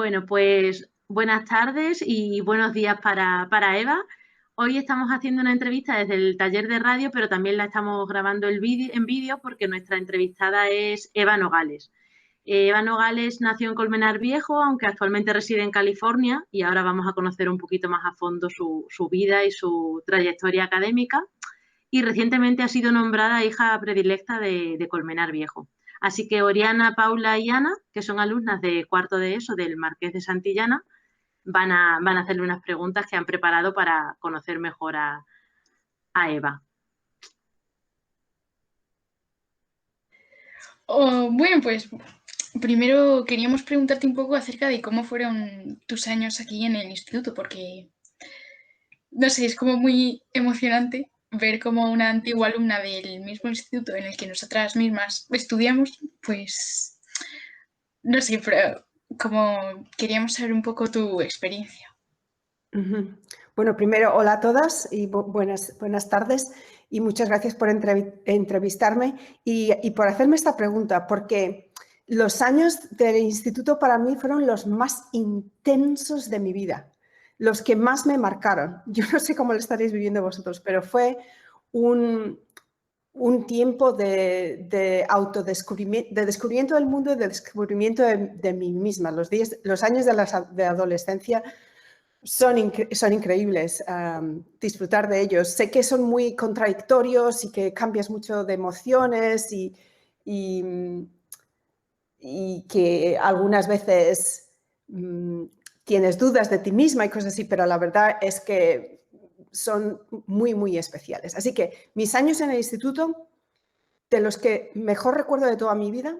Bueno, pues buenas tardes y buenos días para Eva. Hoy estamos haciendo una entrevista desde el taller de radio, pero también la estamos grabando en vídeo porque nuestra entrevistada es Eva Nogales. Eva Nogales nació en Colmenar Viejo, aunque actualmente reside en California, y ahora vamos a conocer un poquito más a fondo su vida y su trayectoria académica. Y recientemente ha sido nombrada hija predilecta de Colmenar Viejo. Así que Oriana, Paula y Ana, que son alumnas de cuarto de ESO del Marqués de Santillana, van a hacerle unas preguntas que han preparado para conocer mejor a Eva. Bueno, pues primero queríamos preguntarte un poco acerca de cómo fueron tus años aquí en el instituto, porque, no sé, es como muy emocionante ver como una antigua alumna del mismo instituto en el que nosotras mismas estudiamos, pues, no sé, pero como queríamos saber un poco tu experiencia. Bueno, primero, hola a todas y buenas tardes y muchas gracias por entrevistarme y por hacerme esta pregunta, porque los años del instituto para mí fueron los más intensos de mi vida, los que más me marcaron. Yo no sé cómo lo estaréis viviendo vosotros, pero fue un tiempo de autodescubrimiento, de descubrimiento del mundo y de descubrimiento de mí misma. Los años de adolescencia son increíbles, disfrutar de ellos. Sé que son muy contradictorios y que cambias mucho de emociones y que algunas veces tienes dudas de ti misma y cosas así, pero la verdad es que son muy, muy especiales. Así que mis años en el instituto, de los que mejor recuerdo de toda mi vida,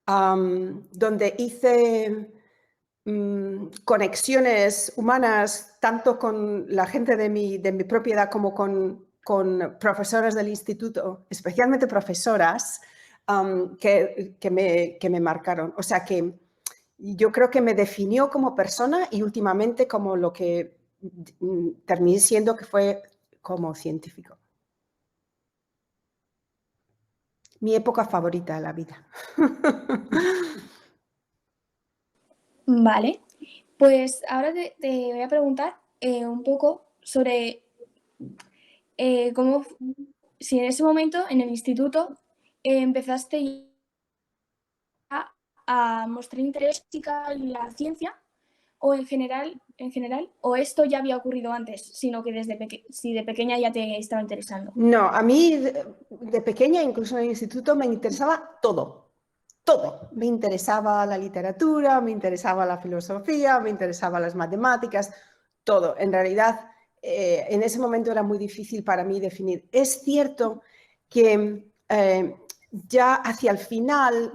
donde hice conexiones humanas tanto con la gente de mi propiedad como con profesoras del instituto, especialmente profesoras que me marcaron. O sea que yo creo que me definió como persona y últimamente como lo que terminé siendo, que fue como científico. Mi época favorita de la vida. Vale, pues ahora te voy a preguntar un poco sobre cómo, si en ese momento en el instituto empezaste a mostrar interés en la ciencia o en general, o esto ya había ocurrido antes, sino que si de pequeña ya te estaba interesando. No, a mí de pequeña, incluso en el instituto, me interesaba todo. Todo. Me interesaba la literatura, me interesaba la filosofía, me interesaban las matemáticas, todo. En realidad, en ese momento era muy difícil para mí definir. Es cierto que ya hacia el final,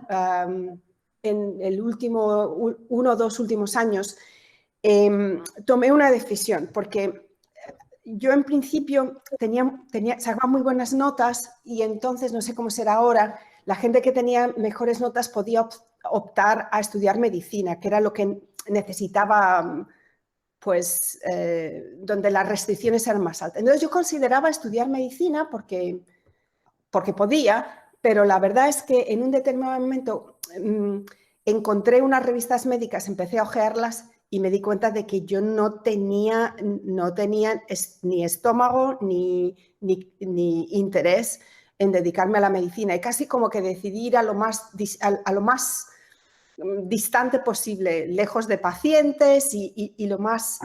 en el uno o dos últimos años, tomé una decisión, porque yo en principio sacaba muy buenas notas y entonces, no sé cómo será ahora, la gente que tenía mejores notas podía optar a estudiar medicina, que era lo que necesitaba, pues, donde las restricciones eran más altas. Entonces yo consideraba estudiar medicina porque podía, pero la verdad es que en un determinado momento encontré unas revistas médicas, empecé a hojearlas y me di cuenta de que yo no tenía ni estómago ni interés en dedicarme a la medicina. Y casi como que decidí ir a lo más distante posible, lejos de pacientes y lo más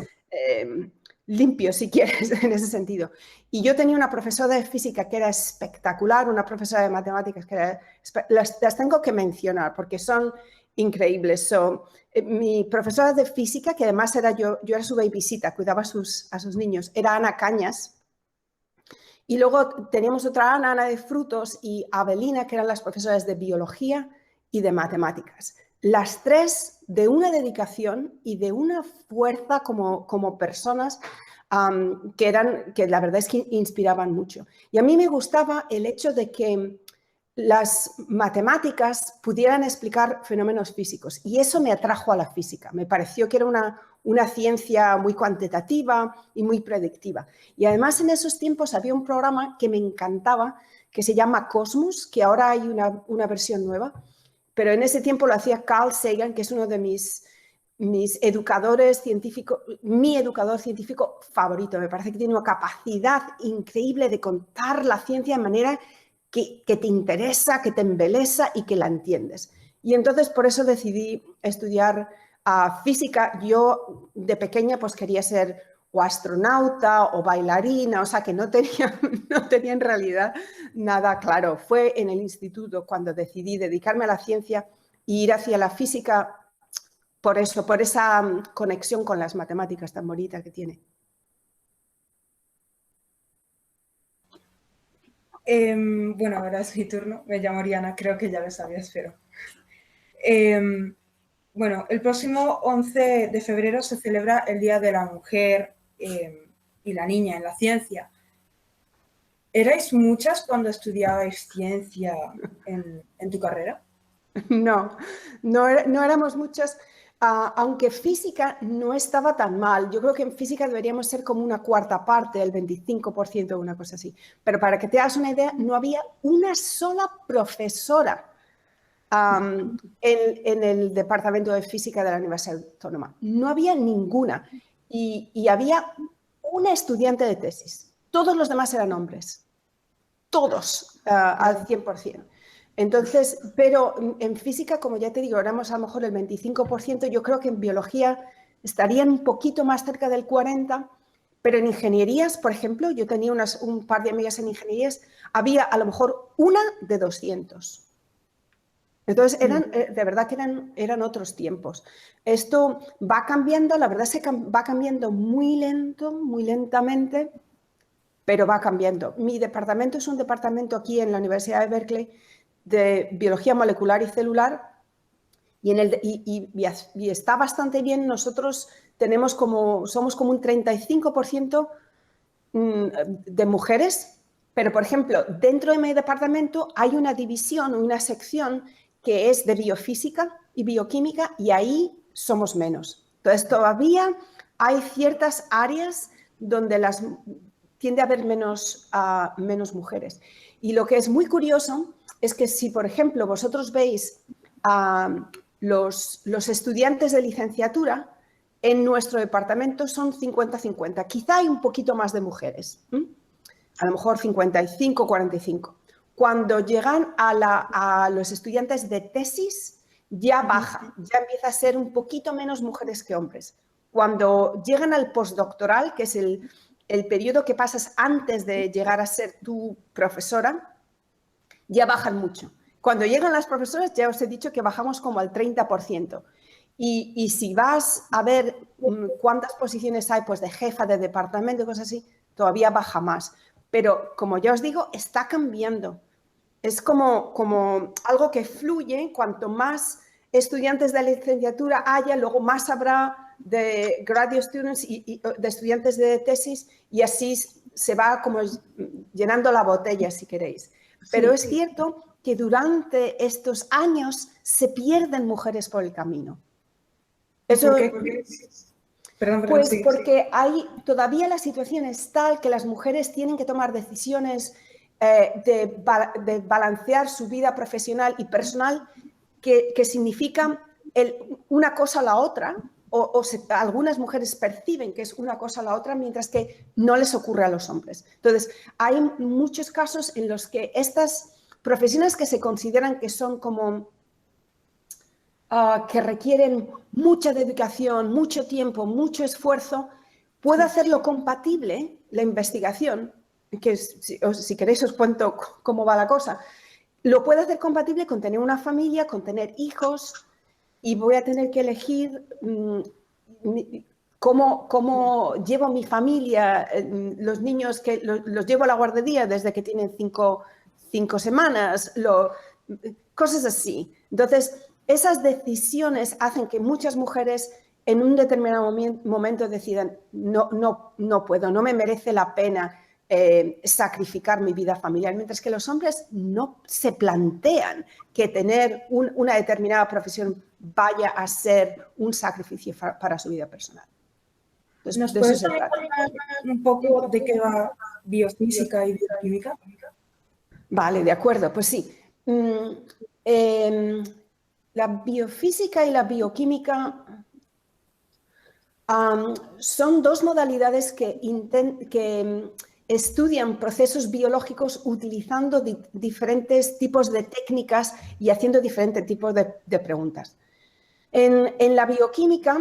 limpio, si quieres, en ese sentido. Y yo tenía una profesora de física que era espectacular, una profesora de matemáticas que era... Las tengo que mencionar porque son increíbles. Mi profesora de física, que además yo era su babysitter, cuidaba a sus niños, era Ana Cañas. Y luego teníamos otra Ana de frutos, y Abelina, que eran las profesoras de biología y de matemáticas. Las tres de una dedicación y de una fuerza como personas que la verdad es que inspiraban mucho. Y a mí me gustaba el hecho de que las matemáticas pudieran explicar fenómenos físicos, y eso me atrajo a la física. Me pareció que era una ciencia muy cuantitativa y muy predictiva. Y además en esos tiempos había un programa que me encantaba, que se llama Cosmos, que ahora hay una versión nueva, pero en ese tiempo lo hacía Carl Sagan, que es uno de mis educadores científicos, mi educador científico favorito. Me parece que tiene una capacidad increíble de contar la ciencia de manera que te interesa, que te embelesa y que la entiendes. Y entonces por eso decidí estudiar física. Yo de pequeña pues quería ser o astronauta o bailarina, o sea que no tenía en realidad nada claro. Fue en el instituto cuando decidí dedicarme a la ciencia e ir hacia la física por eso, por esa conexión con las matemáticas tan bonita que tiene. Bueno, ahora es mi turno. Me llamo Oriana, creo que ya lo sabías, pero... bueno, el próximo 11 de febrero se celebra el Día de la Mujer y la Niña en la Ciencia. ¿Erais muchas cuando estudiabais ciencia en tu carrera? No éramos muchas, aunque física no estaba tan mal. Yo creo que en física deberíamos ser como una cuarta parte, el 25% o una cosa así. Pero para que te hagas una idea, no había una sola profesora en el departamento de física de la Universidad Autónoma. No había ninguna. Y había una estudiante de tesis. Todos los demás eran hombres. Todos, al 100%. Entonces, pero en física, como ya te digo, éramos a lo mejor el 25%. Yo creo que en biología estarían un poquito más cerca del 40%. Pero en ingenierías, por ejemplo, yo tenía un par de amigas en ingenierías, había a lo mejor una de 200. Entonces, de verdad que eran otros tiempos. Esto va cambiando, la verdad es que va cambiando muy lento, muy lentamente, pero va cambiando. Mi departamento es un departamento aquí en la Universidad de Berkeley de biología molecular y celular y está bastante bien. Nosotros somos como un 35% de mujeres, pero por ejemplo, dentro de mi departamento hay una división, una sección que es de biofísica y bioquímica y ahí somos menos. Entonces todavía hay ciertas áreas donde tiende a haber menos mujeres. Y lo que es muy curioso es que si, por ejemplo, vosotros veis los estudiantes de licenciatura, en nuestro departamento son 50-50. Quizá hay un poquito más de mujeres, a lo mejor 55-45. Cuando llegan a los estudiantes de tesis, ya baja, ya empieza a ser un poquito menos mujeres que hombres. Cuando llegan al postdoctoral, que es el periodo que pasas antes de llegar a ser tu profesora, ya bajan mucho. Cuando llegan las profesoras, ya os he dicho que bajamos como al 30%. Y si vas a ver cuántas posiciones hay pues de jefa de departamento y cosas así, todavía baja más. Pero como ya os digo, está cambiando. Es como algo que fluye. Cuanto más estudiantes de licenciatura haya, luego más habrá de graduate students y de estudiantes de tesis y así se va como llenando la botella, si queréis. Pero es cierto que durante estos años se pierden mujeres por el camino. Eso, pues porque todavía la situación es tal que las mujeres tienen que tomar decisiones de balancear su vida profesional y personal que significan una cosa a la otra, algunas mujeres perciben que es una cosa a la otra, mientras que no les ocurre a los hombres. Entonces, hay muchos casos en los que estas profesiones que se consideran que son como que requieren mucha dedicación, mucho tiempo, mucho esfuerzo, puede hacerlo compatible la investigación, que si queréis os cuento cómo va la cosa, lo puede hacer compatible con tener una familia, con tener hijos, y voy a tener que elegir cómo llevo a mi familia, los niños que los llevo a la guardería desde que tienen 5 semanas, cosas así. Entonces, esas decisiones hacen que muchas mujeres en un determinado momento decidan no puedo, no me merece la pena sacrificar mi vida familiar, mientras que los hombres no se plantean que tener una determinada profesión vaya a ser un sacrificio para su vida personal. Entonces, ¿nos puedes hablar un poco de qué va biofísica y bioquímica? Vale, de acuerdo, pues sí. la biofísica y la bioquímica son dos modalidades que estudian procesos biológicos utilizando diferentes tipos de técnicas y haciendo diferentes tipos de preguntas. En la bioquímica,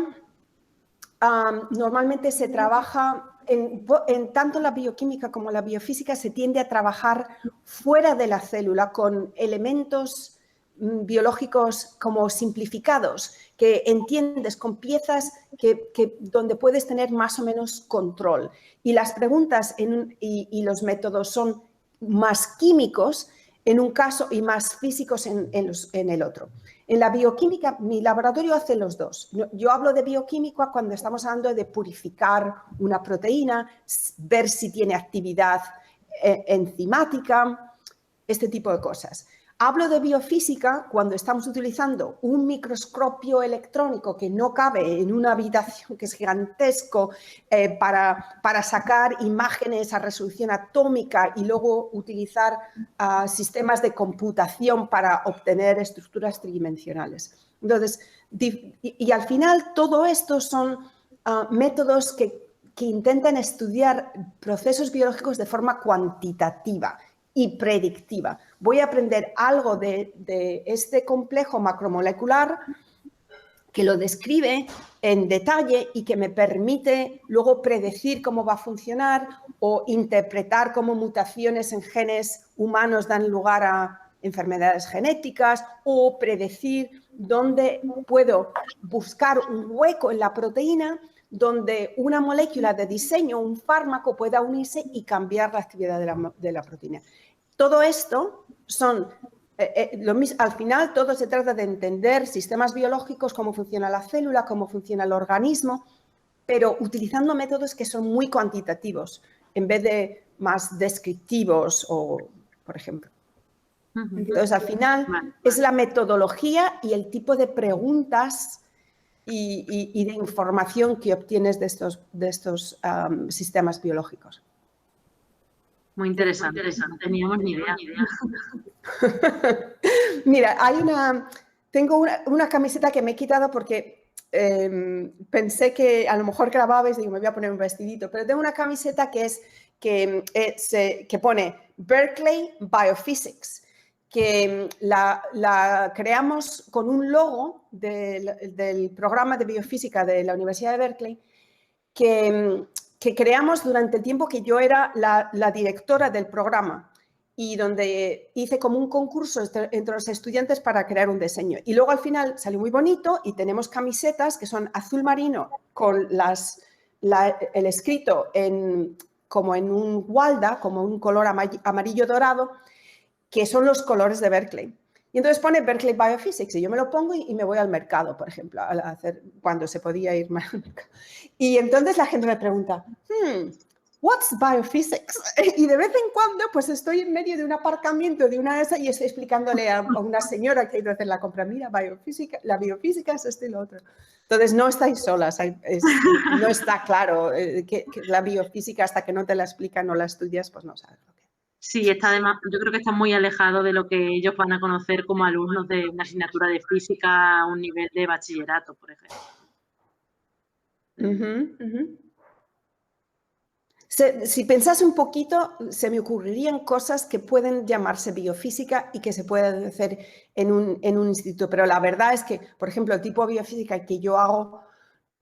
normalmente se trabaja, tanto la bioquímica como la biofísica se tiende a trabajar fuera de la célula con elementos biológicos como simplificados, que entiendes con piezas donde puedes tener más o menos control. Y las preguntas y los métodos son más químicos en un caso y más físicos en el otro. En la bioquímica, mi laboratorio hace los dos. Yo hablo de bioquímica cuando estamos hablando de purificar una proteína, ver si tiene actividad enzimática, este tipo de cosas. Hablo de biofísica cuando estamos utilizando un microscopio electrónico que no cabe en una habitación que es gigantesco para sacar imágenes a resolución atómica y luego utilizar sistemas de computación para obtener estructuras tridimensionales. Entonces, y al final todo esto son métodos que intentan estudiar procesos biológicos de forma cuantitativa y predictiva. Voy a aprender algo de este complejo macromolecular que lo describe en detalle y que me permite luego predecir cómo va a funcionar o interpretar cómo mutaciones en genes humanos dan lugar a enfermedades genéticas o predecir dónde puedo buscar un hueco en la proteína donde una molécula de diseño, un fármaco, pueda unirse y cambiar la actividad de la proteína. Todo esto son, al final todo se trata de entender sistemas biológicos, cómo funciona la célula, cómo funciona el organismo, pero utilizando métodos que son muy cuantitativos en vez de más descriptivos por ejemplo. Entonces, al final es la metodología y el tipo de preguntas y de información que obtienes de estos sistemas biológicos. Muy interesante, no teníamos ni idea. Mira, tengo una camiseta que me he quitado porque pensé que a lo mejor grababais y digo, me voy a poner un vestidito, pero tengo una camiseta que pone Berkeley Biophysics, que la creamos con un logo del programa de biofísica de la Universidad de Berkeley, que creamos durante el tiempo que yo era la directora del programa y donde hice como un concurso entre los estudiantes para crear un diseño. Y luego al final salió muy bonito y tenemos camisetas que son azul marino con el escrito como en un gualda, como un color amarillo dorado, que son los colores de Berkeley. Y entonces pone Berkeley Biophysics y yo me lo pongo y me voy al mercado, por ejemplo, cuando se podía ir más al mercado. Y entonces la gente me pregunta, what's biophysics? Y de vez en cuando pues estoy en medio de un aparcamiento de una de esas y estoy explicándole a una señora que ha ido a hacer la compra, mira, la biofísica es esto y lo otro. Entonces no estáis solas, no está claro que la biofísica hasta que no te la explican o la estudias, pues no sabes lo que es. Sí, además, yo creo que está muy alejado de lo que ellos van a conocer como alumnos de una asignatura de física a un nivel de bachillerato, por ejemplo. Si pensás un poquito, se me ocurrirían cosas que pueden llamarse biofísica y que se pueden hacer en un instituto, pero la verdad es que, por ejemplo, el tipo de biofísica que yo hago,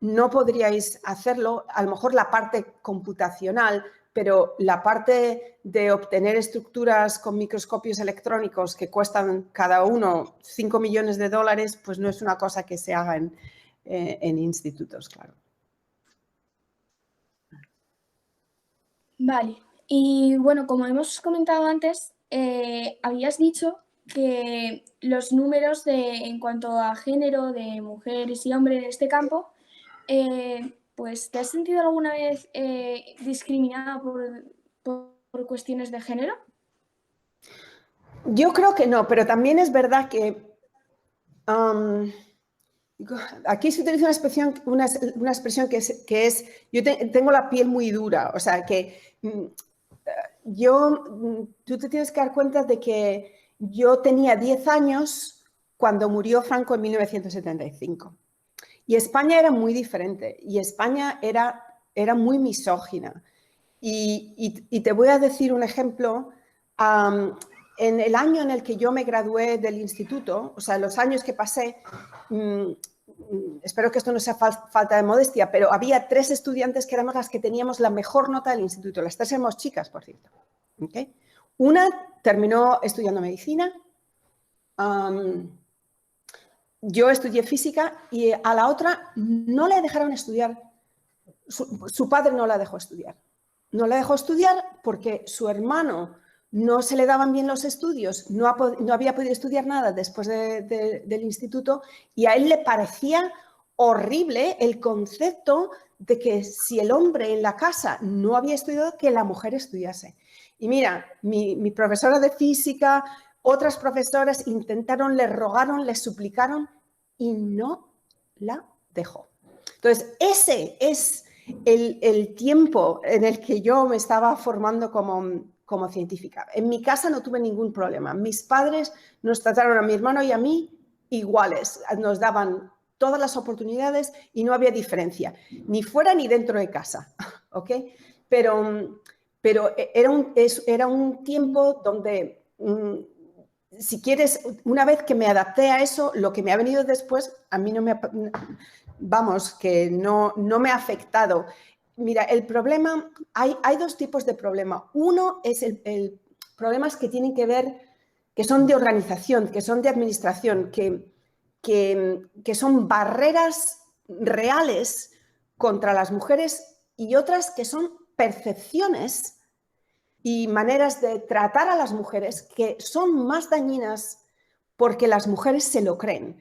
no podríais hacerlo, a lo mejor la parte computacional, pero la parte de obtener estructuras con microscopios electrónicos que cuestan cada uno $5 millones, pues no es una cosa que se haga en institutos, claro. Vale. Y bueno, como hemos comentado antes, habías dicho que los números en cuanto a género de mujeres y hombres en este campo, pues ¿te has sentido alguna vez discriminada por cuestiones de género? Yo creo que no, pero también es verdad que aquí se utiliza una expresión que es yo tengo la piel muy dura, o sea que tú te tienes que dar cuenta de que yo tenía 10 años cuando murió Franco en 1975. Y España era muy diferente, y España era muy misógina. Y te voy a decir un ejemplo. En el año en el que yo me gradué del instituto, o sea, los años que pasé, espero que esto no sea falta de modestia, pero había 3 estudiantes que éramos las que teníamos la mejor nota del instituto. Las 3 éramos chicas, por cierto. ¿Okay? Una terminó estudiando medicina. Yo estudié física y a la otra no le dejaron estudiar. Su padre no la dejó estudiar. No la dejó estudiar porque su hermano no se le daban bien los estudios, no había podido estudiar nada después del instituto, y a él le parecía horrible el concepto de que si el hombre en la casa no había estudiado, que la mujer estudiase. Y mira, mi profesora de física, otras profesoras intentaron, le rogaron, le suplicaron y no la dejó. Entonces, ese es el tiempo en el que yo me estaba formando como científica. En mi casa no tuve ningún problema. Mis padres nos trataron a mi hermano y a mí iguales. Nos daban todas las oportunidades y no había diferencia, ni fuera ni dentro de casa. ¿Okay? Pero era un tiempo donde, si quieres, una vez que me adapté a eso, lo que me ha venido después, a mí no me ha afectado. Mira, el problema, hay 2 tipos de problema. Uno es el problemas que tienen que ver, que son de organización, que son de administración, que son barreras reales contra las mujeres, y otras que son percepciones y maneras de tratar a las mujeres que son más dañinas porque las mujeres se lo creen.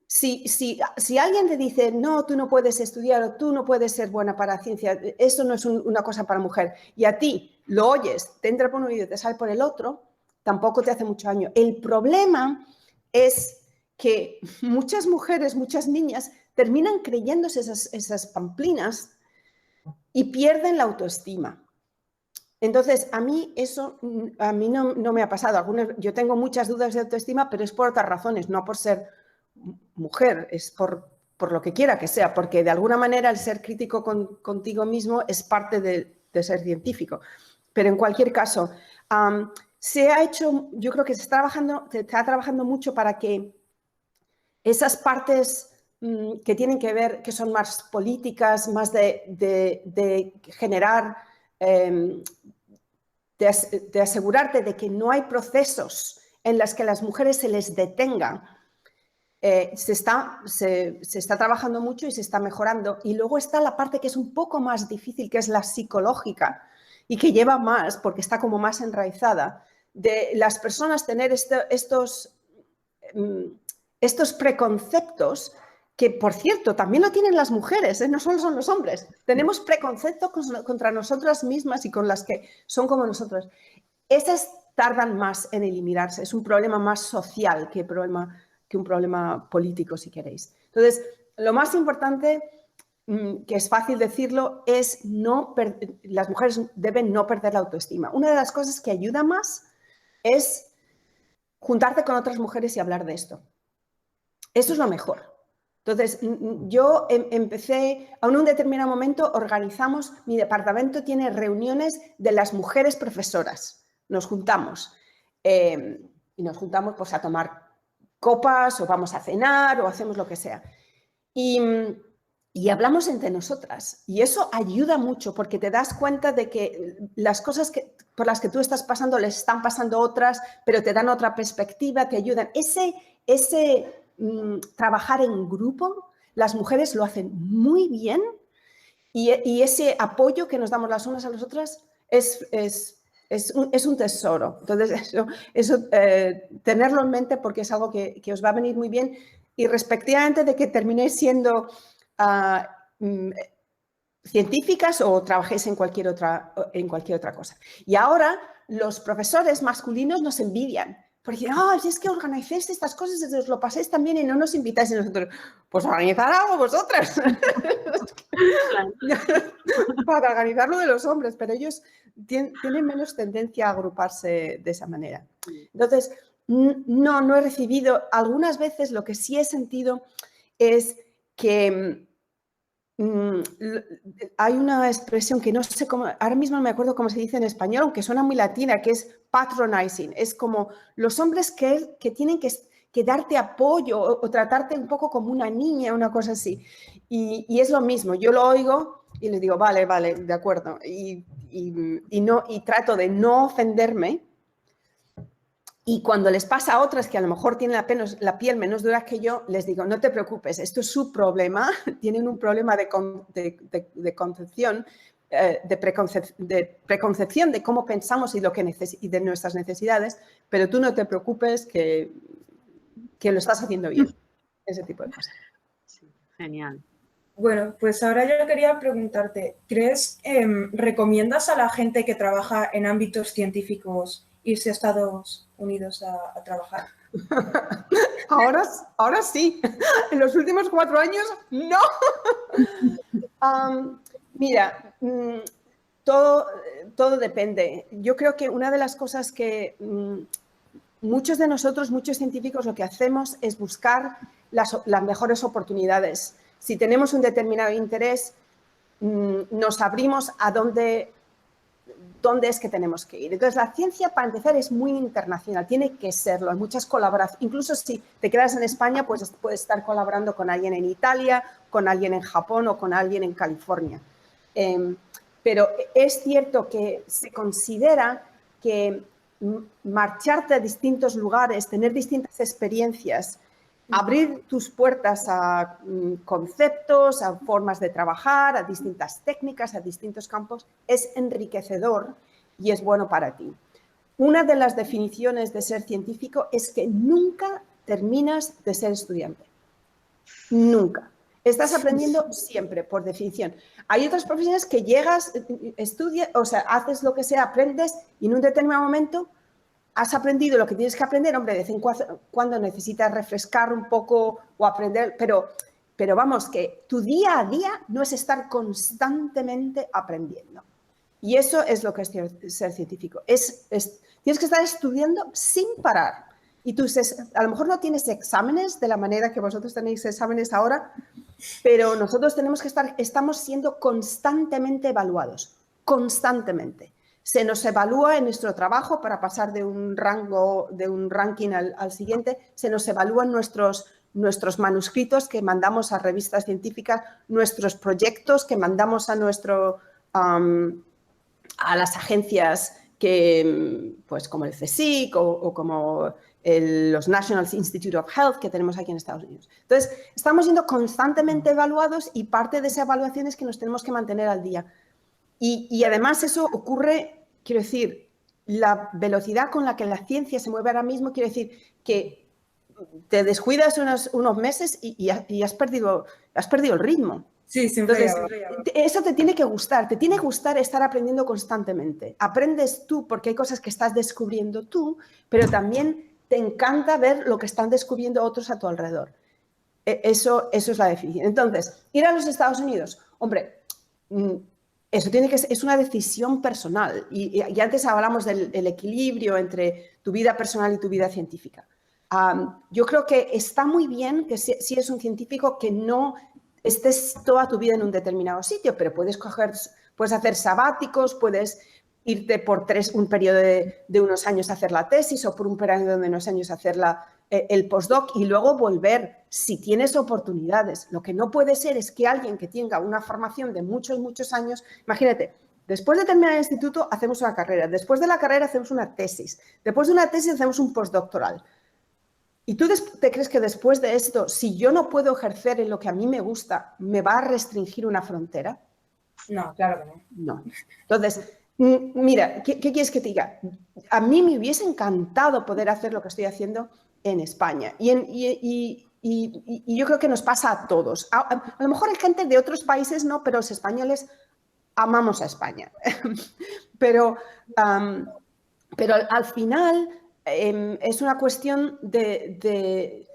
Si alguien te dice, no, tú no puedes estudiar o tú no puedes ser buena para ciencia, eso no es una cosa para mujer, y a ti lo oyes, te entra por un oído y te sale por el otro, tampoco te hace mucho daño. El problema es que muchas mujeres, muchas niñas, terminan creyéndose esas pamplinas y pierden la autoestima. Entonces, a mí no me ha pasado. Yo tengo muchas dudas de autoestima, pero es por otras razones, no por ser mujer, es por lo que quiera que sea, porque de alguna manera el ser crítico contigo mismo es parte de ser científico. Pero en cualquier caso, yo creo que se está trabajando mucho para que esas partes que tienen que ver, que son más políticas, más de generar, de asegurarte de que no hay procesos en los que las mujeres se les detengan, se está trabajando mucho y se está mejorando. Y luego está la parte que es un poco más difícil, que es la psicológica, y que lleva más, porque está como más enraizada, de las personas tener estos preconceptos, que, por cierto, también lo tienen las mujeres, no solo son los hombres. Tenemos preconceptos contra nosotras mismas y con las que son como nosotros. Esas tardan más en eliminarse. Es un problema más social que un problema político, si queréis. Entonces, lo más importante, que es fácil decirlo, es las mujeres deben no perder la autoestima. Una de las cosas que ayuda más es juntarte con otras mujeres y hablar de esto. Eso es lo mejor. Entonces, yo empecé, en un determinado momento organizamos, mi departamento tiene reuniones de las mujeres profesoras. Nos juntamos y nos juntamos pues a tomar copas o vamos a cenar o hacemos lo que sea. Y hablamos entre nosotras. Y eso ayuda mucho porque te das cuenta de que las cosas por las que tú estás pasando les están pasando otras, pero te dan otra perspectiva, te ayudan. Ese trabajar en grupo, las mujeres lo hacen muy bien, y ese apoyo que nos damos las unas a las otras es un tesoro. Entonces, eso tenerlo en mente, porque es algo que os va a venir muy bien, y respectivamente de que terminéis siendo científicas o trabajéis en cualquier otra cosa. Y ahora los profesores masculinos nos envidian, porque es que organizáis estas cosas, os lo pasáis también y no nos invitáis, y nosotros, pues organizar algo vosotras. Para organizar lo de los hombres, pero ellos tienen menos tendencia a agruparse de esa manera. Entonces, No, no he recibido. Algunas veces lo que sí he sentido es que hay una expresión que no sé cómo, ahora mismo no me acuerdo cómo se dice en español, aunque suena muy latina, que es patronizing. Es como los hombres que tienen que darte apoyo o tratarte un poco como una niña, una cosa así. Y es lo mismo, yo lo oigo y les digo, vale, de acuerdo. Y trato de no ofenderme. Y cuando les pasa a otras que a lo mejor tienen la piel menos dura que yo, les digo, no te preocupes, esto es su problema, tienen un problema de concepción, de preconcepción de cómo pensamos y de nuestras necesidades, pero tú no te preocupes que lo estás haciendo bien, ese tipo de cosas. Sí, genial. Bueno, pues ahora yo quería preguntarte, ¿recomiendas a la gente que trabaja en ámbitos científicos irse a Estados Unidos a trabajar? Ahora sí, en los últimos 4 años no. Mira, todo depende. Yo creo que una de las cosas que muchos de nosotros, muchos científicos, lo que hacemos es buscar las mejores oportunidades. Si tenemos un determinado interés, nos abrimos a dónde es que tenemos que ir. Entonces, la ciencia, para empezar, es muy internacional, tiene que serlo. Hay muchas colaboraciones. Incluso si te quedas en España, pues puedes estar colaborando con alguien en Italia, con alguien en Japón o con alguien en California. Pero es cierto que se considera que marcharte a distintos lugares, tener distintas experiencias, abrir tus puertas a conceptos, a formas de trabajar, a distintas técnicas, a distintos campos, es enriquecedor y es bueno para ti. Una de las definiciones de ser científico es que nunca terminas de ser estudiante. Nunca. Estás aprendiendo siempre, por definición. Hay otras profesiones que llegas, estudias, o sea, haces lo que sea, aprendes y en un determinado momento has aprendido lo que tienes que aprender, hombre, de vez en cuando necesitas refrescar un poco o aprender, pero vamos, que tu día a día no es estar constantemente aprendiendo. Y eso es lo que es ser científico. Tienes que estar estudiando sin parar. Y a lo mejor no tienes exámenes de la manera que vosotros tenéis exámenes ahora, pero nosotros estamos siendo constantemente evaluados, constantemente. Se nos evalúa en nuestro trabajo para pasar de un ranking al siguiente, se nos evalúan nuestros manuscritos que mandamos a revistas científicas, nuestros proyectos que mandamos a las agencias pues como el CSIC o como los National Institute of Health que tenemos aquí en Estados Unidos. Entonces, estamos siendo constantemente evaluados y parte de esa evaluación es que nos tenemos que mantener al día. Y además eso ocurre, quiero decir, la velocidad con la que la ciencia se mueve ahora mismo, quiero decir que te descuidas unos meses y has perdido el ritmo. Sí, Entonces, eso te tiene que gustar estar aprendiendo constantemente. Aprendes tú porque hay cosas que estás descubriendo tú, pero también te encanta ver lo que están descubriendo otros a tu alrededor. Eso es la definición. Entonces, ir a los Estados Unidos, hombre, eso es una decisión personal. Y antes hablamos del equilibrio entre tu vida personal y tu vida científica. Yo creo que está muy bien que si eres un científico que no estés toda tu vida en un determinado sitio, pero puedes hacer sabáticos, puedes irte por un periodo de unos años a hacer la tesis o por un periodo de unos años a hacer el postdoc y luego volver si tienes oportunidades. Lo que no puede ser es que alguien que tenga una formación de muchos, muchos años, imagínate, después de terminar el instituto hacemos una carrera, después de la carrera hacemos una tesis, después de una tesis hacemos un postdoctoral. ¿Y tú te crees que después de esto, si yo no puedo ejercer en lo que a mí me gusta, me va a restringir una frontera? No, claro que no. No. Entonces, mira, ¿qué quieres que te diga? A mí me hubiese encantado poder hacer lo que estoy haciendo en España. Y yo creo que nos pasa a todos. A lo mejor hay gente de otros países, no, pero los españoles amamos a España. pero al final es una cuestión de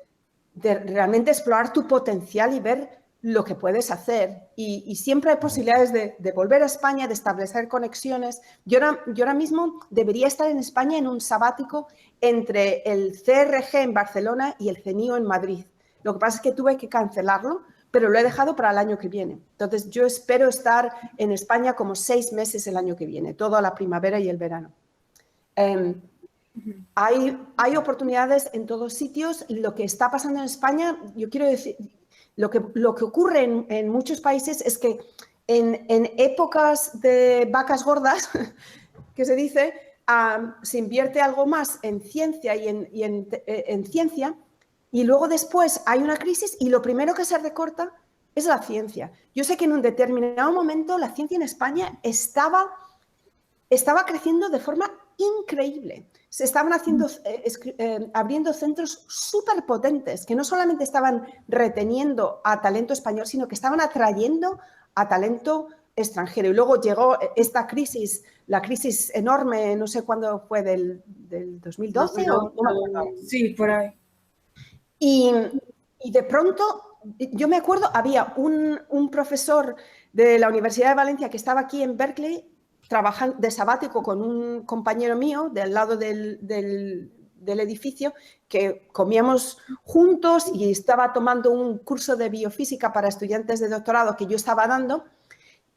realmente explorar tu potencial y ver lo que puedes hacer y siempre hay posibilidades de volver a España, de establecer conexiones. Yo ahora mismo debería estar en España en un sabático entre el CRG en Barcelona y el CENIO en Madrid. Lo que pasa es que tuve que cancelarlo, pero lo he dejado para el año que viene. Entonces, yo espero estar en España como 6 meses el año que viene, toda la primavera y el verano. Hay oportunidades en todos sitios. Lo que está pasando en España, yo quiero decir, lo que ocurre en muchos países es que en épocas de vacas gordas, que se dice, se invierte algo más en ciencia en ciencia, y luego después hay una crisis y lo primero que se recorta es la ciencia. Yo sé que en un determinado momento la ciencia en España estaba creciendo de forma increíble. Se estaban abriendo centros súper potentes que no solamente estaban reteniendo a talento español, sino que estaban atrayendo a talento extranjero. Y luego llegó esta crisis, la crisis enorme, no sé cuándo fue, del 2012 o no me acuerdo. Sí, por ahí. Y de pronto, yo me acuerdo, había un profesor de la Universidad de Valencia que estaba aquí en Berkeley trabajando de sabático con un compañero mío del lado del edificio, que comíamos juntos y estaba tomando un curso de biofísica para estudiantes de doctorado que yo estaba dando.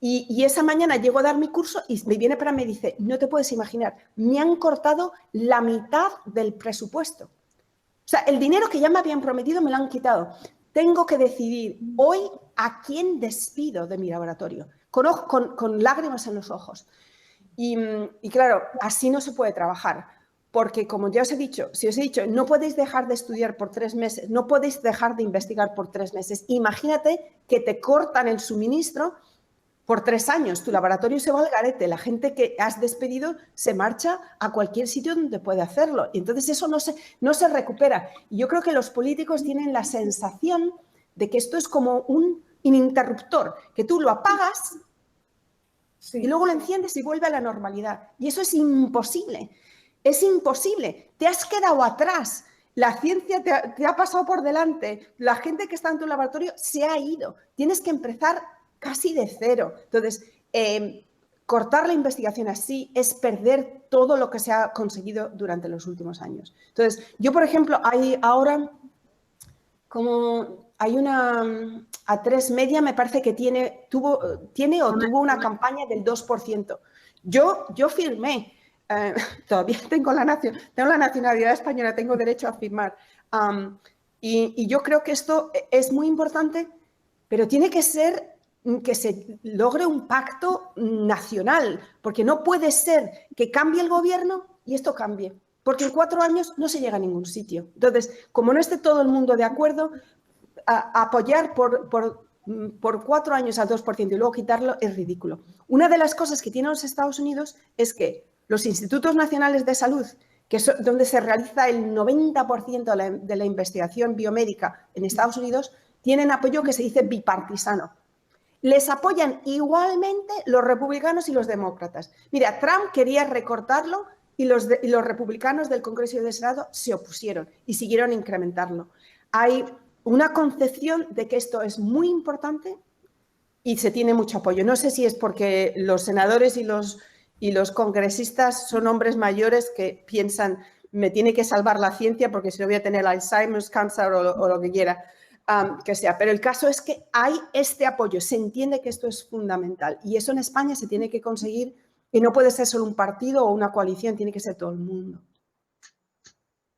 Y esa mañana llego a dar mi curso y me viene para mí y dice, no te puedes imaginar, me han cortado la mitad del presupuesto. O sea, el dinero que ya me habían prometido me lo han quitado. Tengo que decidir hoy a quién despido de mi laboratorio, con lágrimas en los ojos. Y claro, así no se puede trabajar, porque como ya os he dicho, no podéis dejar de estudiar por 3 meses, no podéis dejar de investigar por 3 meses. Imagínate que te cortan el suministro por 3 años, tu laboratorio se va al garete, la gente que has despedido se marcha a cualquier sitio donde puede hacerlo. Y entonces eso no se recupera. Y yo creo que los políticos tienen la sensación de que esto es como un ininterruptor, que tú lo apagas y luego lo enciendes y vuelve a la normalidad. Y eso es imposible. Es imposible. Te has quedado atrás. La ciencia te ha pasado por delante. La gente que está en tu laboratorio se ha ido. Tienes que empezar casi de cero. Entonces, cortar la investigación así es perder todo lo que se ha conseguido durante los últimos años. Entonces, yo, por ejemplo, hay una A3 Media, me parece que tuvo una campaña del 2%. Yo firmé, todavía tengo la nacionalidad española, tengo derecho a firmar. Y yo creo que esto es muy importante, pero tiene que ser que se logre un pacto nacional, porque no puede ser que cambie el gobierno y esto cambie, porque en 4 años no se llega a ningún sitio. Entonces, como no esté todo el mundo de acuerdo, apoyar por 4 años al 2% y luego quitarlo es ridículo. Una de las cosas que tienen los Estados Unidos es que los institutos nacionales de salud, que es donde se realiza el 90% de la investigación biomédica en Estados Unidos, tienen apoyo que se dice bipartisano. Les apoyan igualmente los republicanos y los demócratas. Mira, Trump quería recortarlo y los republicanos del Congreso y del Senado se opusieron y siguieron incrementarlo. Hay una concepción de que esto es muy importante y se tiene mucho apoyo. No sé si es porque los senadores y los congresistas son hombres mayores que piensan, me tiene que salvar la ciencia porque si no voy a tener Alzheimer's, cáncer o lo que quiera. Que sea, pero el caso es que hay este apoyo, se entiende que esto es fundamental y eso en España se tiene que conseguir y no puede ser solo un partido o una coalición, tiene que ser todo el mundo.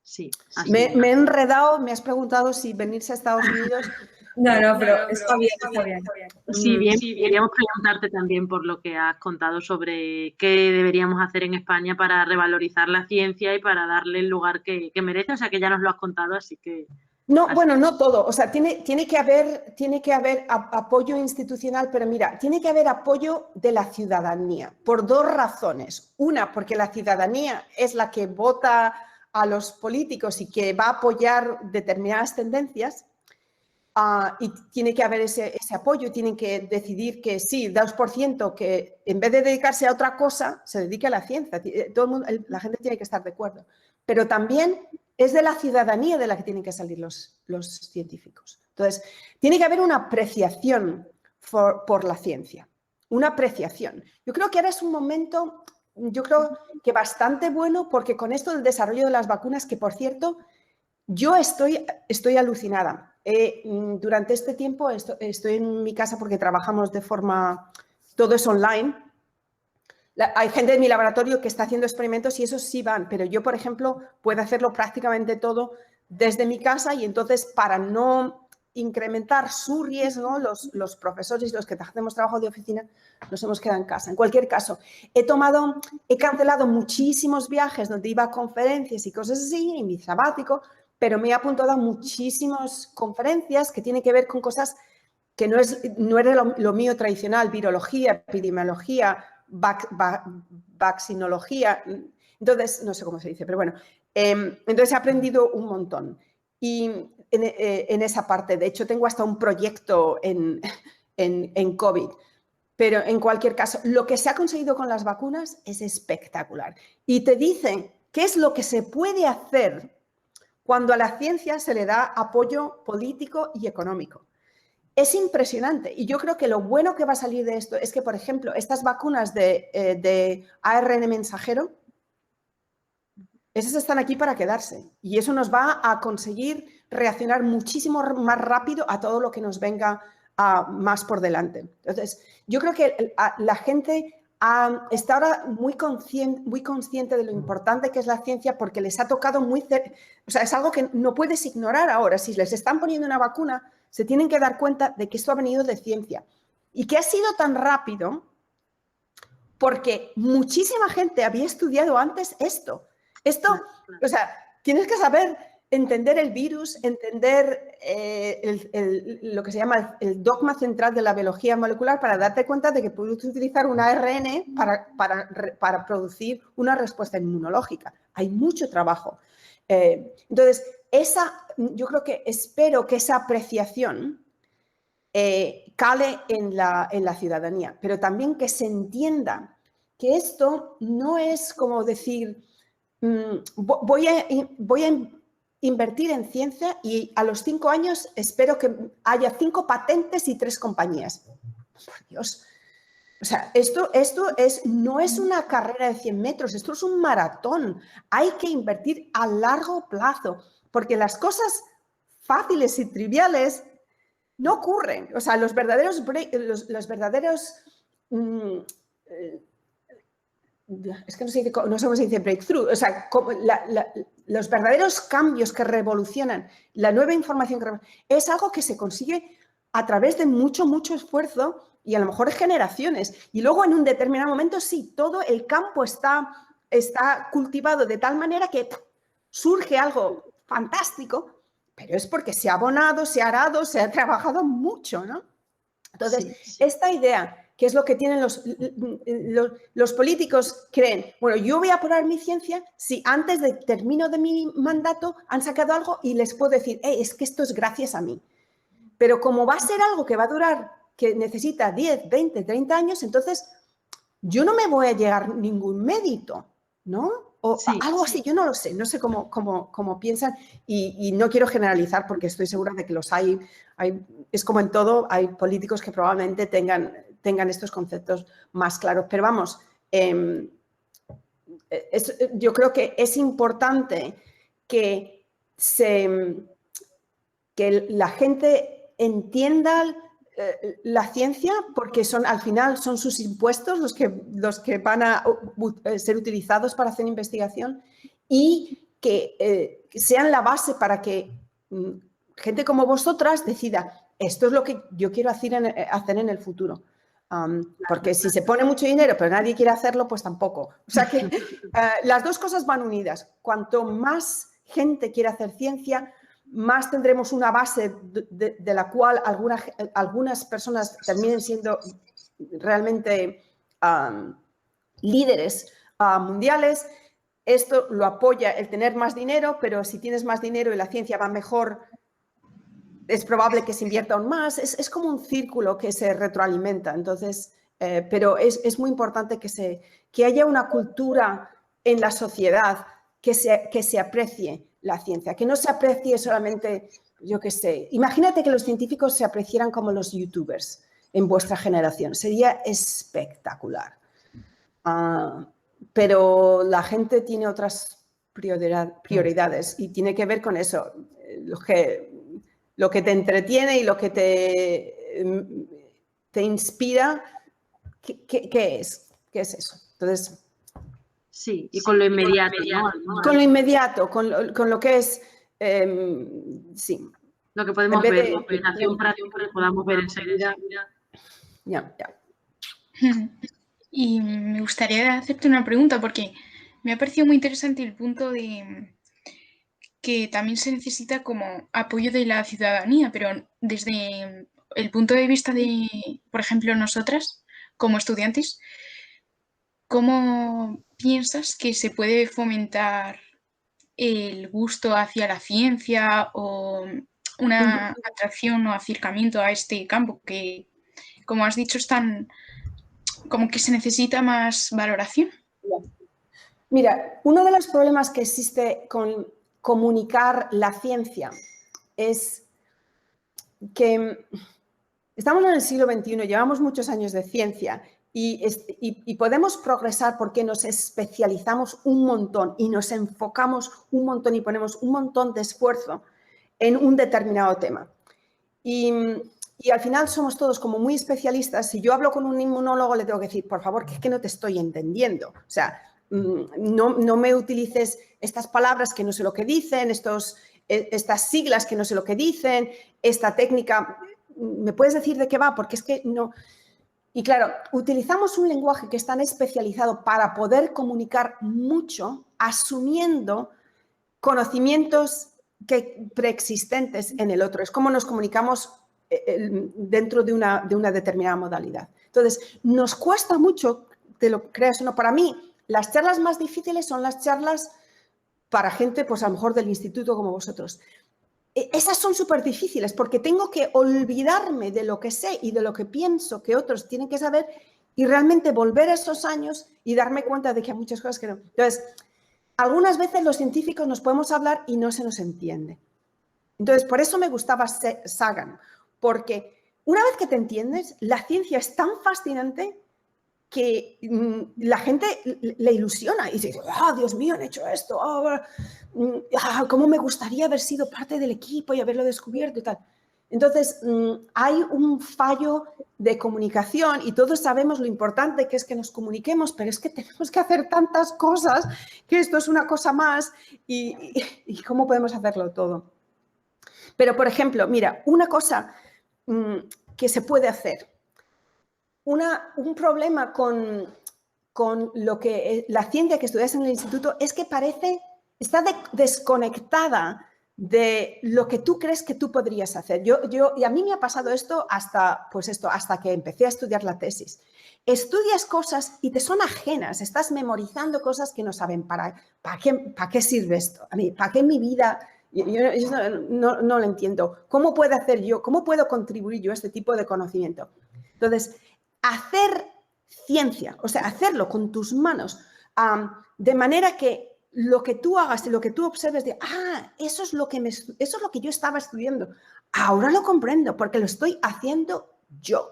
Sí. Me he enredado, me has preguntado si venirse a Estados Unidos. No, pero está bien. Sí, bien, queríamos preguntarte también por lo que has contado sobre qué deberíamos hacer en España para revalorizar la ciencia y para darle el lugar que merece, o sea que ya nos lo has contado, así que... No, bueno, no todo. O sea, tiene que haber apoyo institucional, pero mira, tiene que haber apoyo de la ciudadanía por 2 razones. Una, porque la ciudadanía es la que vota a los políticos y que va a apoyar determinadas tendencias y tiene que haber ese apoyo y tienen que decidir que sí, 2%, que en vez de dedicarse a otra cosa, se dedique a la ciencia. Todo el mundo, la gente tiene que estar de acuerdo. Pero también es de la ciudadanía de la que tienen que salir los científicos. Entonces, tiene que haber una apreciación por la ciencia, una apreciación. Yo creo que ahora es un momento, yo creo que bastante bueno, porque con esto del desarrollo de las vacunas, que por cierto, yo estoy alucinada. Durante este tiempo estoy en mi casa porque trabajamos de forma, todo es online. Hay gente en mi laboratorio que está haciendo experimentos y esos sí van, pero yo, por ejemplo, puedo hacerlo prácticamente todo desde mi casa y entonces para no incrementar su riesgo, los profesores y los que hacemos trabajo de oficina nos hemos quedado en casa. En cualquier caso, he cancelado muchísimos viajes donde iba a conferencias y cosas así, en mi sabático, pero me he apuntado a muchísimas conferencias que tienen que ver con cosas que no era lo mío tradicional, virología, epidemiología, vaccinología, entonces, no sé cómo se dice, pero bueno, entonces he aprendido un montón y en esa parte, de hecho tengo hasta un proyecto en COVID, pero en cualquier caso, lo que se ha conseguido con las vacunas es espectacular y te dicen qué es lo que se puede hacer cuando a la ciencia se le da apoyo político y económico. Es impresionante y yo creo que lo bueno que va a salir de esto es que, por ejemplo, estas vacunas de ARN mensajero, esas están aquí para quedarse y eso nos va a conseguir reaccionar muchísimo más rápido a todo lo que nos venga más por delante. Entonces, yo creo que la gente está ahora muy consciente de lo importante que es la ciencia porque les ha tocado o sea, es algo que no puedes ignorar ahora. Si les están poniendo una vacuna, se tienen que dar cuenta de que esto ha venido de ciencia y que ha sido tan rápido porque muchísima gente había estudiado antes esto. O sea, tienes que saber entender el virus, entender lo que se llama el dogma central de la biología molecular para darte cuenta de que puedes utilizar un ARN para producir una respuesta inmunológica. Hay mucho trabajo. Entonces, yo creo que espero que esa apreciación cale en la ciudadanía, pero también que se entienda que esto no es como decir voy a invertir en ciencia y a los 5 años espero que haya 5 patentes y 3 compañías. Por Dios. O sea, esto no es una carrera de 100 metros, esto es un maratón. Hay que invertir a largo plazo, porque las cosas fáciles y triviales no ocurren. O sea, los verdaderos es que no sé cómo se dice breakthrough, o sea, los verdaderos cambios que revolucionan, la nueva información es algo que se consigue a través de mucho, mucho esfuerzo y a lo mejor generaciones. Y luego en un determinado momento sí, todo el campo está cultivado de tal manera que surge algo fantástico, pero es porque se ha abonado, se ha arado, se ha trabajado mucho, ¿no? Entonces, esta idea, que es lo que tienen los políticos, creen, bueno, yo voy a apurar mi ciencia si antes de término de mi mandato han sacado algo y les puedo decir, es que esto es gracias a mí. Pero como va a ser algo que va a durar, que necesita 10, 20, 30 años, entonces yo no me voy a llegar ningún mérito, ¿no? O algo así, yo no lo sé, no sé cómo piensan y no quiero generalizar porque estoy segura de que los hay, es como en todo, hay políticos que probablemente tengan estos conceptos más claros, pero vamos, yo creo que es importante que la gente entienda la ciencia porque al final son sus impuestos los que van a ser utilizados para hacer investigación y que sean la base para que gente como vosotras decida esto es lo que yo quiero hacer en el futuro. Porque si se pone mucho dinero pero nadie quiere hacerlo, pues tampoco. O sea que las dos cosas van unidas. Cuanto más gente quiere hacer ciencia, más tendremos una base de la cual algunas personas terminen siendo realmente líderes mundiales. Esto lo apoya el tener más dinero, pero si tienes más dinero y la ciencia va mejor, es probable que se invierta aún más. Es como un círculo que se retroalimenta. Entonces, pero es muy importante que haya una cultura en la sociedad que se aprecie la ciencia, que no se aprecie solamente yo qué sé, imagínate que los científicos se apreciaran como los youtubers en vuestra generación. Sería espectacular. Pero la gente tiene otras prioridades y tiene que ver con eso. Lo que te entretiene y lo que te inspira, ¿qué es? ¿Qué es eso? Entonces... Sí, y con lo inmediato, ¿no? Con lo inmediato, con lo que es... sí. Lo que podemos ver, la aplicación práctica que podamos ver enseguida. Ya. Y me gustaría hacerte una pregunta porque me ha parecido muy interesante el punto de que también se necesita como apoyo de la ciudadanía, pero desde el punto de vista de, por ejemplo, nosotras como estudiantes, ¿cómo piensas que se puede fomentar el gusto hacia la ciencia o una atracción o acercamiento a este campo que, como has dicho, es tan como que se necesita más valoración? Mira, uno de los problemas que existe con comunicar la ciencia es que estamos en el siglo XXI, llevamos muchos años de ciencia y podemos progresar porque nos especializamos un montón y nos enfocamos un montón y ponemos un montón de esfuerzo en un determinado tema. Y al final somos todos como muy especialistas. Si yo hablo con un inmunólogo, le tengo que decir, por favor, que es que no te estoy entendiendo. O sea, no me utilices estas palabras que no sé lo que dicen, estas siglas que no sé lo que dicen, esta técnica. ¿Me puedes decir de qué va? Porque es que no... Y claro, utilizamos un lenguaje que es tan especializado para poder comunicar mucho, asumiendo conocimientos preexistentes en el otro. Es como nos comunicamos dentro de una determinada modalidad. Entonces, nos cuesta mucho, te lo creas o no. Para mí, las charlas más difíciles son las charlas para gente, pues a lo mejor del instituto como vosotros. Esas son súper difíciles porque tengo que olvidarme de lo que sé y de lo que pienso que otros tienen que saber y realmente volver a esos años y darme cuenta de que hay muchas cosas que no. Entonces, algunas veces los científicos nos podemos hablar y no se nos entiende. Entonces, por eso me gustaba Sagan, porque una vez que te entiendes, la ciencia es tan fascinante que la gente le ilusiona y dice, Dios mío, han hecho esto, cómo me gustaría haber sido parte del equipo y haberlo descubierto y tal. Entonces, hay un fallo de comunicación y todos sabemos lo importante que es que nos comuniquemos, pero es que tenemos que hacer tantas cosas que esto es una cosa más y cómo podemos hacerlo todo. Pero, por ejemplo, mira, una cosa que se puede hacer. Un problema con lo que la ciencia que estudias en el instituto es que está desconectada de lo que tú crees que tú podrías hacer. Y a mí me ha pasado esto hasta que empecé a estudiar la tesis. Estudias cosas y te son ajenas, estás memorizando cosas que no saben para qué sirve esto. A mí, ¿para qué mi vida? Yo no lo entiendo. ¿Cómo puedo contribuir yo a este tipo de conocimiento? Entonces, hacer ciencia, o sea, hacerlo con tus manos, de manera que lo que tú hagas y lo que tú observes eso es lo que yo estaba estudiando. Ahora lo comprendo porque lo estoy haciendo yo.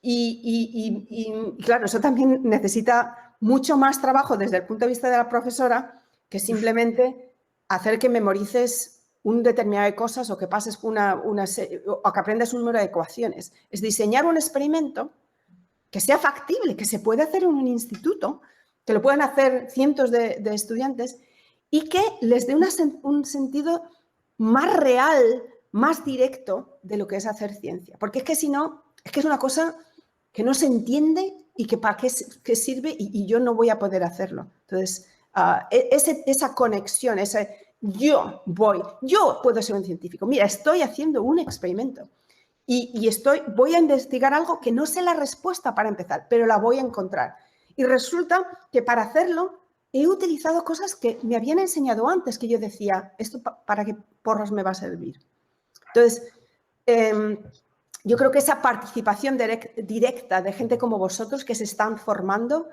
Y claro, eso también necesita mucho más trabajo desde el punto de vista de la profesora que simplemente hacer que memorices un determinado de cosas o que pases o que aprendas un número de ecuaciones. Es diseñar un experimento que sea factible, que se puede hacer en un instituto, que lo puedan hacer cientos de estudiantes y que les dé un sentido más real, más directo de lo que es hacer ciencia. Porque es que si no, es que es una cosa que no se entiende y que para qué sirve y yo no voy a poder hacerlo. Entonces, esa conexión, yo puedo ser un científico. Mira, estoy haciendo un experimento. Y voy a investigar algo que no sé la respuesta para empezar, pero la voy a encontrar. Y resulta que para hacerlo he utilizado cosas que me habían enseñado antes, que yo decía, ¿esto para qué porros me va a servir? Entonces, yo creo que esa participación directa de gente como vosotros que se están formando,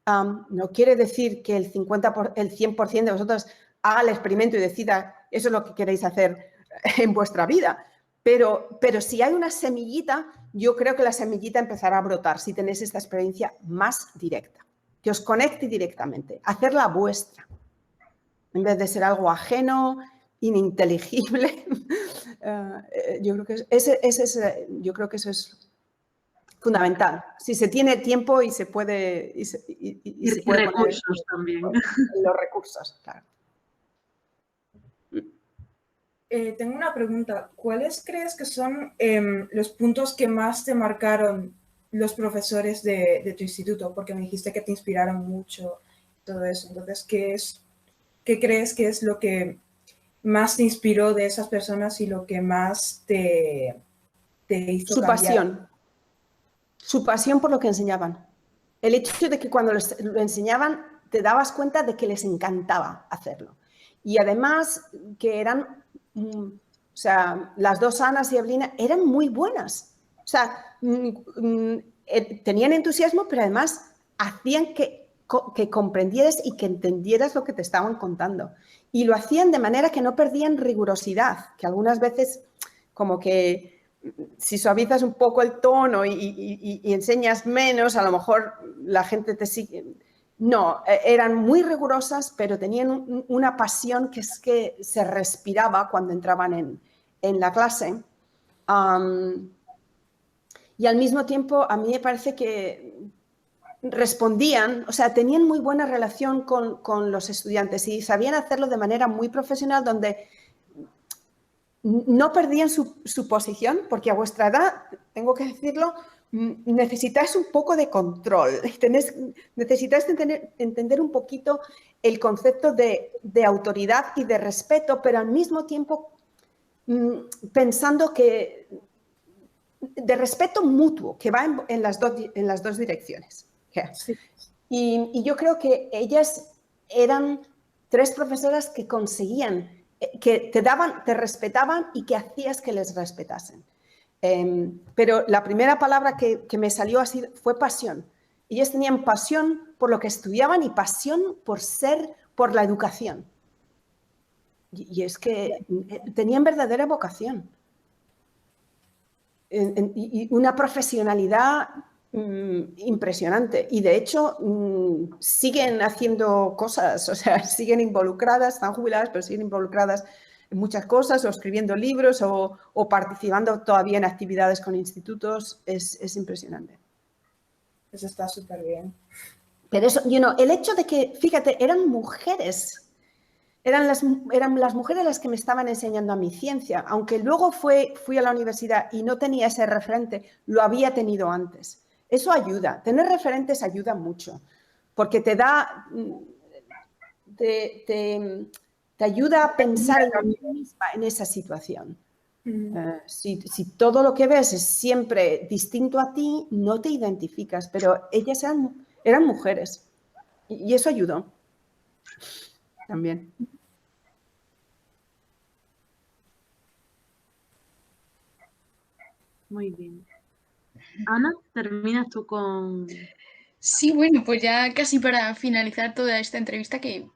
no quiere decir que el 100% de vosotros haga el experimento y decida, eso es lo que queréis hacer en vuestra vida. Pero si hay una semillita, yo creo que la semillita empezará a brotar si tenéis esta experiencia más directa, que os conecte directamente, hacerla vuestra, en vez de ser algo ajeno, ininteligible. Yo creo que yo creo que eso es fundamental. Si se tiene tiempo y se puede, y se puede recursos poner también. los recursos, claro. Tengo una pregunta. ¿Cuáles crees que son los puntos que más te marcaron los profesores de tu instituto? Porque me dijiste que te inspiraron mucho todo eso. Entonces, ¿qué crees que es lo que más te inspiró de esas personas y lo que más te hizo Su cambiar? pasión. Su pasión por lo que enseñaban. El hecho de que cuando lo enseñaban te dabas cuenta de que les encantaba hacerlo. Y además que eran, o sea, las dos Anas y Evelina eran muy buenas. O sea, tenían entusiasmo, pero además hacían que comprendieras y que entendieras lo que te estaban contando. Y lo hacían de manera que no perdían rigurosidad, que algunas veces como que si suavizas un poco el tono y enseñas menos, a lo mejor la gente te sigue. No, eran muy rigurosas, pero tenían una pasión que es que se respiraba cuando entraban en la clase. Y al mismo tiempo, a mí me parece que respondían, o sea, tenían muy buena relación con los estudiantes y sabían hacerlo de manera muy profesional, donde no perdían su posición, porque a vuestra edad, tengo que decirlo, necesitáis un poco de control, necesitáis entender un poquito el concepto de autoridad y de respeto, pero al mismo tiempo pensando que de respeto mutuo, que va en las dos direcciones. Sí. Y yo creo que ellas eran 3 profesoras que conseguían, que te respetaban y que hacías que les respetasen. Pero la primera palabra que me salió así fue pasión. Ellas tenían pasión por lo que estudiaban y pasión por la educación. Y es que tenían verdadera vocación. Y una profesionalidad impresionante. Y de hecho siguen haciendo cosas, o sea, siguen involucradas, están jubiladas, pero siguen involucradas en muchas cosas, o escribiendo libros o participando todavía en actividades con institutos. Es impresionante. Eso está súper bien. Pero eso, el hecho de que, fíjate, eran mujeres. Eran las mujeres las que me estaban enseñando a mi ciencia, aunque luego fui a la universidad y no tenía ese referente, lo había tenido antes. Eso ayuda, tener referentes ayuda mucho, porque te ayuda a pensar en ti misma en esa situación. Si todo lo que ves es siempre distinto a ti, no te identificas, pero ellas eran mujeres y eso ayudó también. Muy bien. Ana, ¿terminas tú con...? Sí, bueno, pues ya casi para finalizar toda esta entrevista que,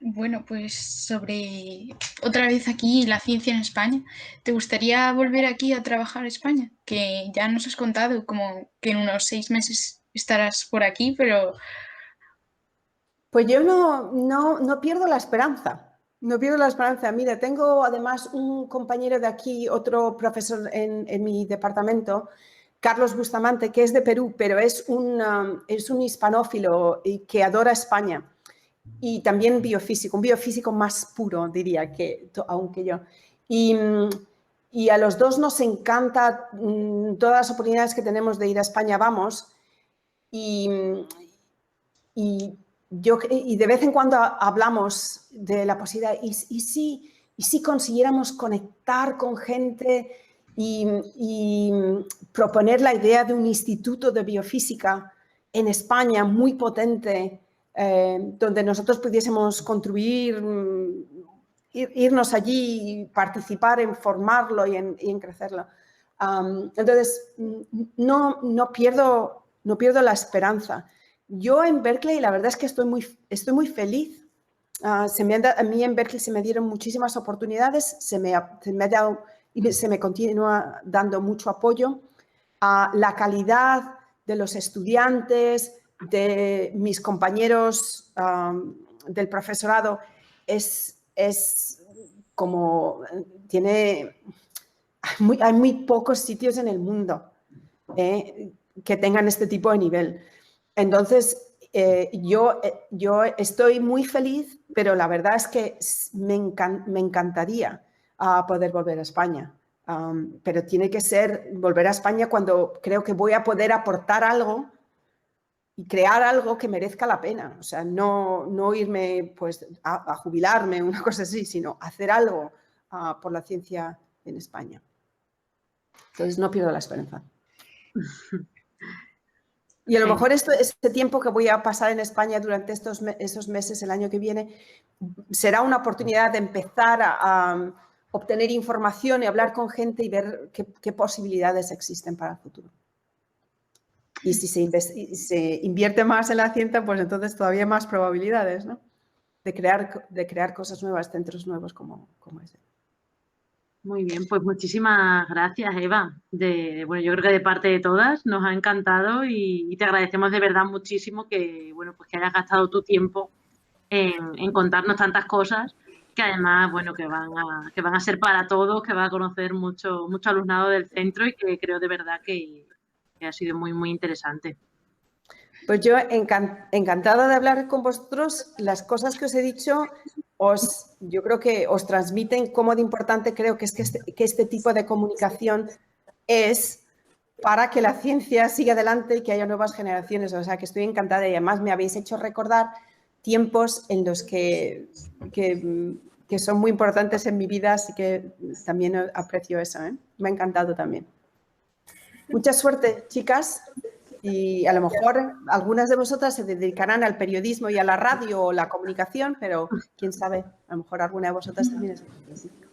bueno, pues sobre otra vez aquí la ciencia en España. ¿Te gustaría volver aquí a trabajar a España? Que ya nos has contado como que en unos 6 meses estarás por aquí, pero... Pues yo no pierdo la esperanza. No pierdo la esperanza. Mira, tengo además un compañero de aquí, otro profesor en mi departamento, Carlos Bustamante, que es de Perú, pero es un hispanófilo y que adora España. Y también biofísico, un biofísico más puro, diría, aunque yo. Y a los dos nos encanta todas las oportunidades que tenemos de ir a España, vamos. Y de vez en cuando hablamos de la posibilidad, y si consiguiéramos conectar con gente y proponer la idea de un instituto de biofísica en España muy potente, donde nosotros pudiésemos contribuir, irnos allí y participar en formarlo y en crecerlo. Entonces, no pierdo la esperanza. Yo en Berkeley la verdad es que estoy muy feliz a mí en Berkeley se me dieron muchísimas oportunidades, se me ha dado y se me continúa dando mucho apoyo. La calidad de los estudiantes, de mis compañeros del profesorado es como hay muy pocos sitios en el mundo que tengan este tipo de nivel. Entonces, yo estoy muy feliz, pero la verdad es que me encantaría poder volver a España. Pero tiene que ser volver a España cuando creo que voy a poder aportar algo y crear algo que merezca la pena. O sea, no irme pues, a jubilarme, una cosa así, sino hacer algo por la ciencia en España. Entonces, no pierdo la esperanza. Y a lo mejor este tiempo que voy a pasar en España durante esos meses, el año que viene, será una oportunidad de empezar a obtener información y hablar con gente y ver qué posibilidades existen para el futuro. Y si se invierte más en la ciencia, pues entonces todavía más probabilidades, ¿no? De crear cosas nuevas, centros nuevos como ese. Muy bien, pues muchísimas gracias, Eva. Bueno, yo creo que de parte de todas nos ha encantado y te agradecemos de verdad muchísimo que, bueno, pues que hayas gastado tu tiempo en contarnos tantas cosas que además, bueno, que van a ser para todos, que va a conocer mucho alumnado del centro y que creo de verdad que ha sido muy, muy interesante. Pues yo encantada de hablar con vosotros. Las cosas que os he dicho yo creo que os transmiten cómo de importante creo que es que este tipo de comunicación es para que la ciencia siga adelante y que haya nuevas generaciones. O sea, que estoy encantada y además me habéis hecho recordar tiempos en los que son muy importantes en mi vida, así que también aprecio eso. Me ha encantado también. Mucha suerte, chicas. Y a lo mejor algunas de vosotras se dedicarán al periodismo y a la radio o la comunicación, pero quién sabe, a lo mejor alguna de vosotras también es científica.